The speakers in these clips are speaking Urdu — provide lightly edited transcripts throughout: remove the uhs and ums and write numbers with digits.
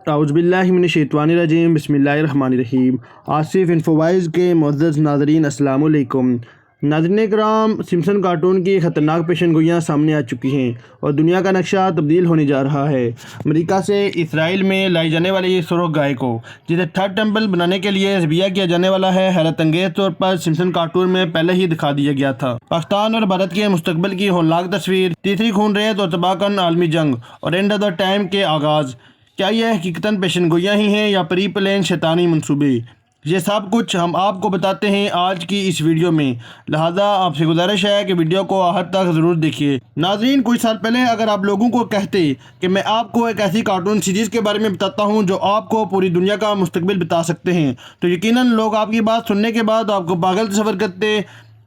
اعوذ باللہ من الشیطان الرجیم، بسم اللہ الرحمن الرحیم۔ آصف انفوائز کے معزز ناظرین، السلام علیکم۔ ناظرین کرام، سمپسن کارٹون کی خطرناک پیشن گوئیاں سامنے آ چکی ہیں اور دنیا کا نقشہ تبدیل ہونے جا رہا ہے۔ امریکہ سے اسرائیل میں لائی جانے والی سرخ گائے کو، جسے تھرڈ ٹیمپل بنانے کے لیے ذبیحہ کیا جانے والا ہے، حیرت انگیز طور پر سمپسن کارٹون میں پہلے ہی دکھا دیا گیا تھا۔ پاکستان اور بھارت کے مستقبل کی ہولناک تصویر، تیسری خون ریز اور تباہ کن عالمی جنگ اور اینڈ آف دا ٹائم کے آغاز۔ کیا یہ حقیقتاً پیشن گوئیاں ہی ہیں یا پری پلین شیطانی منصوبے؟ یہ سب کچھ ہم آپ کو بتاتے ہیں آج کی اس ویڈیو میں، لہٰذا آپ سے گزارش ہے کہ ویڈیو کو آخر تک ضرور دیکھیے۔ ناظرین، کچھ سال پہلے اگر آپ لوگوں کو کہتے کہ میں آپ کو ایک ایسی کارٹون سیریز کے بارے میں بتاتا ہوں جو آپ کو پوری دنیا کا مستقبل بتا سکتے ہیں، تو یقیناً لوگ آپ کی بات سننے کے بعد آپ کو پاگل تصور کرتے۔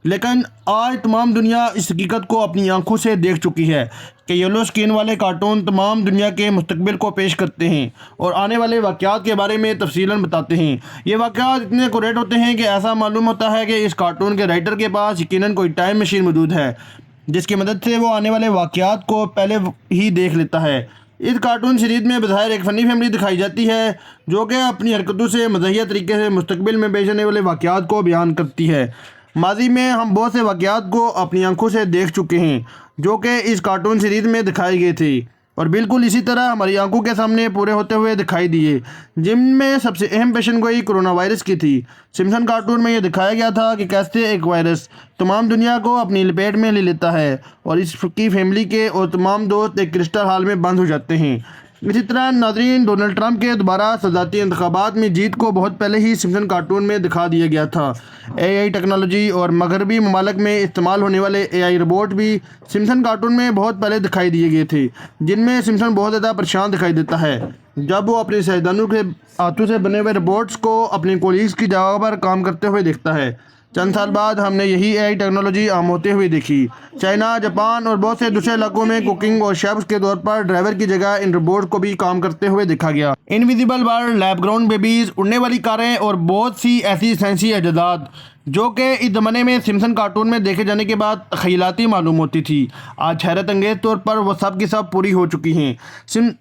لیکن آج تمام دنیا اس حقیقت کو اپنی آنکھوں سے دیکھ چکی ہے کہ یلو اسکرین والے کارٹون تمام دنیا کے مستقبل کو پیش کرتے ہیں اور آنے والے واقعات کے بارے میں تفصیلاً بتاتے ہیں۔ یہ واقعات اتنے ایکوریٹ ہوتے ہیں کہ ایسا معلوم ہوتا ہے کہ اس کارٹون کے رائٹر کے پاس یقیناً کوئی ٹائم مشین موجود ہے جس کی مدد سے وہ آنے والے واقعات کو پہلے ہی دیکھ لیتا ہے۔ اس کارٹون سیریز میں بظاہر ایک فنی فیملی دکھائی جاتی ہے جو کہ اپنی حرکتوں سے مزاحیہ طریقے سے مستقبل میں پیش آنے والے واقعات کو بیان کرتی ہے۔ ماضی میں ہم بہت سے واقعات کو اپنی آنکھوں سے دیکھ چکے ہیں جو کہ اس کارٹون سیریز میں دکھائے گئے تھے اور بالکل اسی طرح ہماری آنکھوں کے سامنے پورے ہوتے ہوئے دکھائی دیے، جن میں سب سے اہم پیشن گوئی کرونا وائرس کی تھی۔ سمپسن کارٹون میں یہ دکھایا گیا تھا کہ کیسے ایک وائرس تمام دنیا کو اپنی لپیٹ میں لے لیتا ہے اور اس کی فیملی کے اور تمام دوست ایک کرسٹل ہال میں بند ہو جاتے ہیں۔ اسی طرح ناظرین، ڈونلڈ ٹرمپ کے دوبارہ صدارتی انتخابات میں جیت کو بہت پہلے ہی سمپسن کارٹون میں دکھا دیا گیا تھا۔ اے آئی ٹیکنالوجی اور مغربی ممالک میں استعمال ہونے والے اے آئی روبوٹ بھی سمپسن کارٹون میں بہت پہلے دکھائی دیے گئے تھے، جن میں سمپسن بہت زیادہ پریشان دکھائی دیتا ہے جب وہ اپنے سائنسدانوں کے ہاتھوں سے بنے ہوئے روبوٹس کو اپنے کولیگز کی جگہ پر کام کرتے ہوئے دیکھتا ہے۔ چند سال بعد ہم نے یہی اے آئی ٹیکنالوجی عام ہوتے ہوئے دیکھی۔ چائنا، جاپان اور بہت سے دوسرے علاقوں میں کوکنگ اور شیفز کے طور پر ڈرائیور کی جگہ ان روبوٹ کو بھی کام کرتے ہوئے دیکھا گیا۔ Invisible world, lab grown babies, اڑنے والی کاریں اور بہت سی ایسی سائنسی ایجادات جو کہ اس زمانے میں سمپسن کارٹون میں دیکھے جانے کے بعد تخیلاتی معلوم ہوتی تھی، آج حیرت انگیز طور پر وہ سب کی سب پوری ہو چکی ہیں۔ سن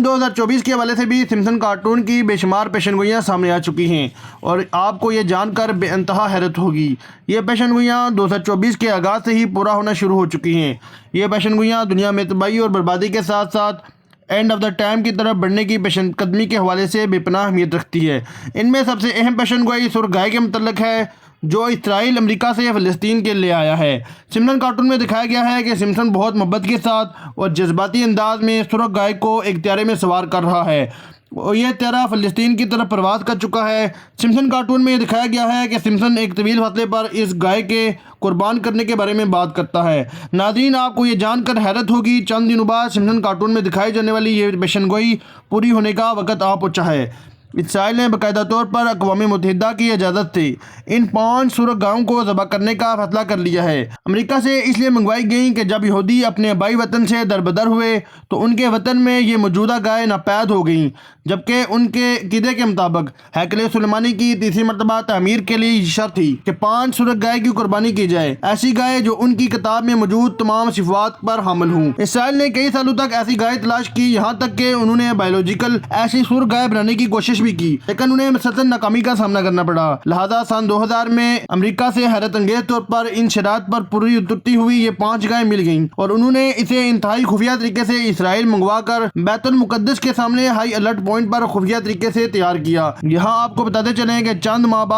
2024 کے حوالے سے بھی سمپسن کارٹون کی بے شمار پیشن گوئیاں سامنے آ چکی ہیں اور آپ کو یہ جان کر بے انتہا حیرت ہوگی۔ یہ پیشن گوئیاں 2024 کے آغاز سے ہی پورا ہونا شروع ہو چکی ہیں۔ یہ پیشن گوئیاں دنیا میں تباہی اور بربادی کے ساتھ ساتھ اینڈ آف دا ٹائم کی طرف بڑھنے کی پیشن قدمی کے حوالے سے بے پناہ اہمیت رکھتی ہے۔ ان میں سب سے اہم پیشن گوئی سرخ گائے کے متعلق ہے جو اسرائیل امریکہ سے فلسطین کے لے آیا ہے۔ سمپسن کارٹون میں دکھایا گیا ہے کہ سمپسن بہت محبت کے ساتھ اور جذباتی انداز میں سرخ گائے کو ایک طیارے میں سوار کر رہا ہے اور یہ طیارہ فلسطین کی طرف پرواز کر چکا ہے۔ سمپسن کارٹون میں یہ دکھایا گیا ہے کہ سمپسن ایک طویل فاصلے پر اس گائے کے قربان کرنے کے بارے میں بات کرتا ہے۔ ناظرین، آپ کو یہ جان کر حیرت ہوگی، چند دنوں بعد سمپسن کارٹون میں دکھائی جانے والی یہ پیشن گوئی پوری ہونے کا وقت آ پہنچا ہے۔ اسرائیل نے باقاعدہ طور پر اقوام متحدہ کی اجازت سے ان 5 سرخ گائوں کو ذبح کرنے کا فیصلہ کر لیا ہے۔ امریکہ سے اس لیے منگوائی گئیں کہ جب یہودی اپنے آبائی وطن سے دربدر ہوئے تو ان کے وطن میں یہ موجودہ گائے ناپید ہو گئیں، جبکہ ان کے عقیدے کے مطابق ہیکل سلیمانی کی تیسری مرتبہ تعمیر کے لیے یہ شرط تھی کہ 5 سرخ گائے کی قربانی کی جائے، ایسی گائے جو ان کی کتاب میں موجود تمام صفات پر حامل ہوں۔ اسرائیل نے کئی سالوں تک ایسی گائے تلاش کی، یہاں تک کہ انہوں نے بایولوجیکل ایسی سرخ گائے بنانے کی کوشش بھی کی، لیکن انہیں مسلسل ناکامی کا سامنا کرنا پڑا۔ لہذا سن 2000 میں امریکہ سے حیرت انگیز طور پر ان شرائط پر پوری اترتی ہوئی یہ 5 گائے مل گئیں اور انہوں نے اسے انتہائی خفیہ طریقے سے اسرائیل منگوا کر بیت المقدس کے سامنے ہائی الرٹ پوائنٹ پر خفیہ طریقے سے تیار کیا۔ یہاں آپ کو بتاتے چلیں کہ چند دنوں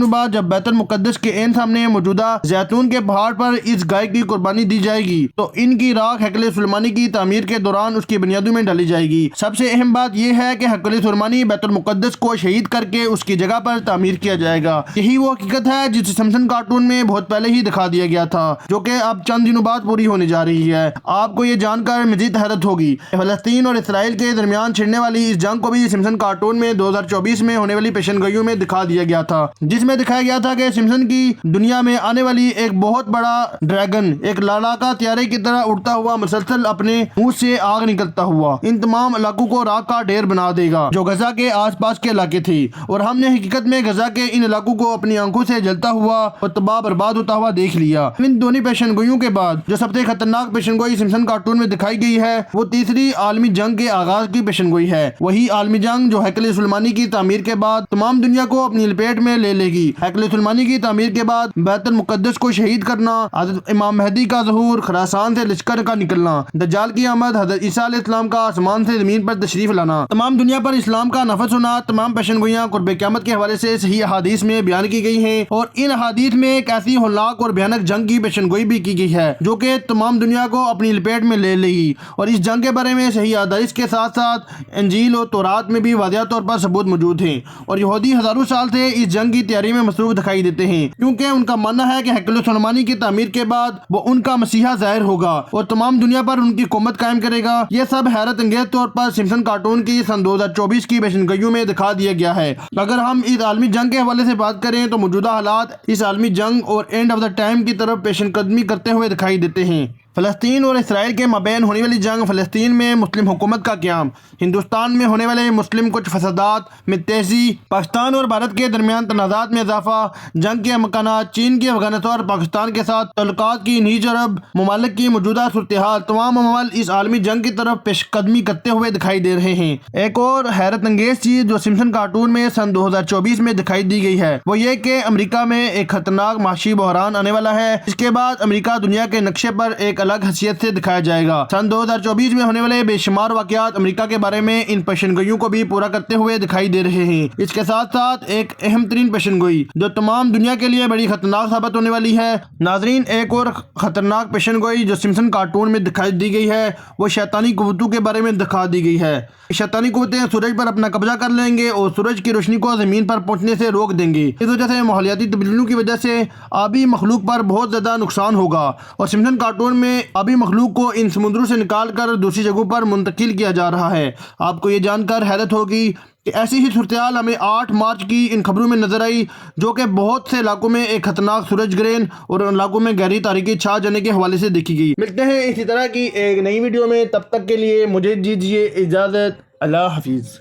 بعد جب بیت المقدس کے عین سامنے موجودہ زیتون کے پہاڑ پر اس گائے کی قربانی دی جائے گی تو ان کی راکھ ہیکل سلیمانی کی تعمیر کے دوران اس کی بنیادوں میں ڈالی جائے گی۔ سب سے اہم بات یہ ہے کہ ہیکل سلیمانی بیت المقدس کو شہید کر کے اس کی جگہ پر تعمیر کیا جائے گا۔ یہی وہ حقیقت ہے جسے سمپسن کارٹون میں بہت پہلے ہی دکھا دیا گیا تھا، جو کہ اب چند دنوں بعد پوری ہونے جا رہی ہے۔ آپ کو یہ جان کر مزید حیرت ہوگی، فلسطین اور اسرائیل کے درمیان چھڑنے والی اس جنگ کو بھی سمپسن کارٹون میں 2024 میں ہونے والی پیشن گوئیوں میں دکھا دیا گیا تھا، جس میں دکھایا گیا تھا کہ سمپسن کی دنیا میں آنے والی ایک بہت بڑا ڈریگن ایک لڑاکا طیارے کی طرح اڑتا ہوا مسلسل اپنے منہ سے آگ نکلتا ہوا ان تمام علاقوں لاشوں کو راکھ کا ڈھیر بنا دے گا جو غزہ کے آس پاس کے علاقے تھے، اور ہم نے حقیقت میں غزہ کے ان علاقوں کو اپنی آنکھوں سے جلتا ہوا اور تباہ برباد ہوتا ہوا دیکھ لیا۔ ان دونوں پیشن گوئیوں کے بعد جو سب سے خطرناک پیشن گوئی سمسن کارٹون میں دکھائی گئی ہے وہ تیسری عالمی جنگ کے آغاز کی پیشن گوئی ہے، وہی عالمی جنگ جو ہیکل سلیمانی کی تعمیر کے بعد تمام دنیا کو اپنی لپیٹ میں لے لے گی۔ ہیکل سلیمانی کی تعمیر کے بعد بیت المقدس کو شہید کرنا، حضرت امام مہدی کا ظہور، خراسان سے لشکر کا نکلنا، دجال کی آمد، حضرت عیسیٰ علیہ السلام کا آسمان سے زمین پر تشریف لانا، تمام دنیا پر اسلام کا نفذ ہونا، تمام پیشن گوئیاں قرب قیامت کے حوالے سے صحیح احادیث میں بیان کی گئی ہیں، اور ان احادیث میں ایک ایسی ہولناک اور بھیانک جنگ کی پیشن گوئی بھی کی گئی ہے جو کہ تمام دنیا کو اپنی لپیٹ میں لے لے گی، اور اس جنگ کے بارے میں صحیح احادیث کے ساتھ ساتھ انجیل اور تورات میں بھی واضح طور پر ثبوت موجود ہیں، اور یہودی ہزاروں سال سے اس جنگ کی تیاری میں مصروف دکھائی دیتے ہیں کیونکہ ان کا ماننا ہے کہ ہیکل سلیمانی کی تعمیر کے بعد وہ ان کا مسیحا ظاہر ہوگا اور تمام دنیا پر ان کی حکومت قائم کرے گا۔ یہ سب حیرت انگیز طور پر سمسن کارٹون کی سن 2024 کی پیشن گوئیوں میں دکھا دیا گیا ہے۔ اگر ہم اس عالمی جنگ کے حوالے سے بات کریں تو موجودہ حالات اس عالمی جنگ اور اینڈ آف دا ٹائم کی طرف پیشن قدمی کرتے ہوئے دکھائی دیتے ہیں۔ فلسطین اور اسرائیل کے مابین ہونے والی جنگ، فلسطین میں مسلم حکومت کا قیام، ہندوستان میں ہونے والے مسلم کچھ فسادات میں تیزی، پاکستان اور بھارت کے درمیان تنازعات میں اضافہ، جنگ کے امکانات، چین کے افغانستان اور پاکستان کے ساتھ تعلقات کی نیز عرب ممالک کی موجودہ صورتحال، تمام عوامل اس عالمی جنگ کی طرف پیش قدمی کرتے ہوئے دکھائی دے رہے ہیں۔ ایک اور حیرت انگیز چیز جو سمسن کارٹون میں سن 2024 میں دکھائی دی گئی ہے وہ یہ کہ امریکہ میں ایک خطرناک معاشی بحران آنے والا ہے، اس کے بعد امریکہ دنیا کے نقشے پر ایک الگ حیثیت سے دکھایا جائے گا۔ سن 2024 میں ہونے والے بے شمار واقعات امریکہ کے بارے میں ان پیشن گوئیوں کو بھی پورا کرتے ہوئے دکھائی دے رہے ہیں۔ اس کے ساتھ ساتھ ایک اہم ترین پیشن گوئی جو تمام دنیا کے لیے بڑی خطرناک ثابت ہونے والی ہے۔ ناظرین، ایک اور خطرناک پیشن گوئی جو سمسن کارٹون میں دکھائی دی گئی ہے وہ شیطانی قوتوں کے بارے میں دکھا دی گئی ہے۔ شیطانی قوتیں سورج پر اپنا قبضہ کر لیں گے اور سورج کی روشنی کو زمین پر پہنچنے سے روک دیں گے۔ اس وجہ سے ماحولیاتی تبدیلیوں کی وجہ سے آبی مخلوق پر بہت زیادہ نقصان ہوگا، اور سمسن کارٹون میں آبی مخلوق کو ان سمندروں سے نکال کر دوسری جگہوں پر منتقل کیا جا رہا ہے۔ آپ کو یہ جان کر حیرت ہوگی کہ ایسی ہی صورتحال ہمیں 8 مارچ کی ان خبروں میں نظر آئی جو کہ بہت سے علاقوں میں ایک خطرناک سورج گرہن اور ان علاقوں میں گہری تاریکی چھا جانے کے حوالے سے دیکھی گئی۔ ملتے ہیں اسی طرح کی ایک نئی ویڈیو میں، تب تک کے لیے مجھے دیجیے اجازت۔ اللہ حافظ۔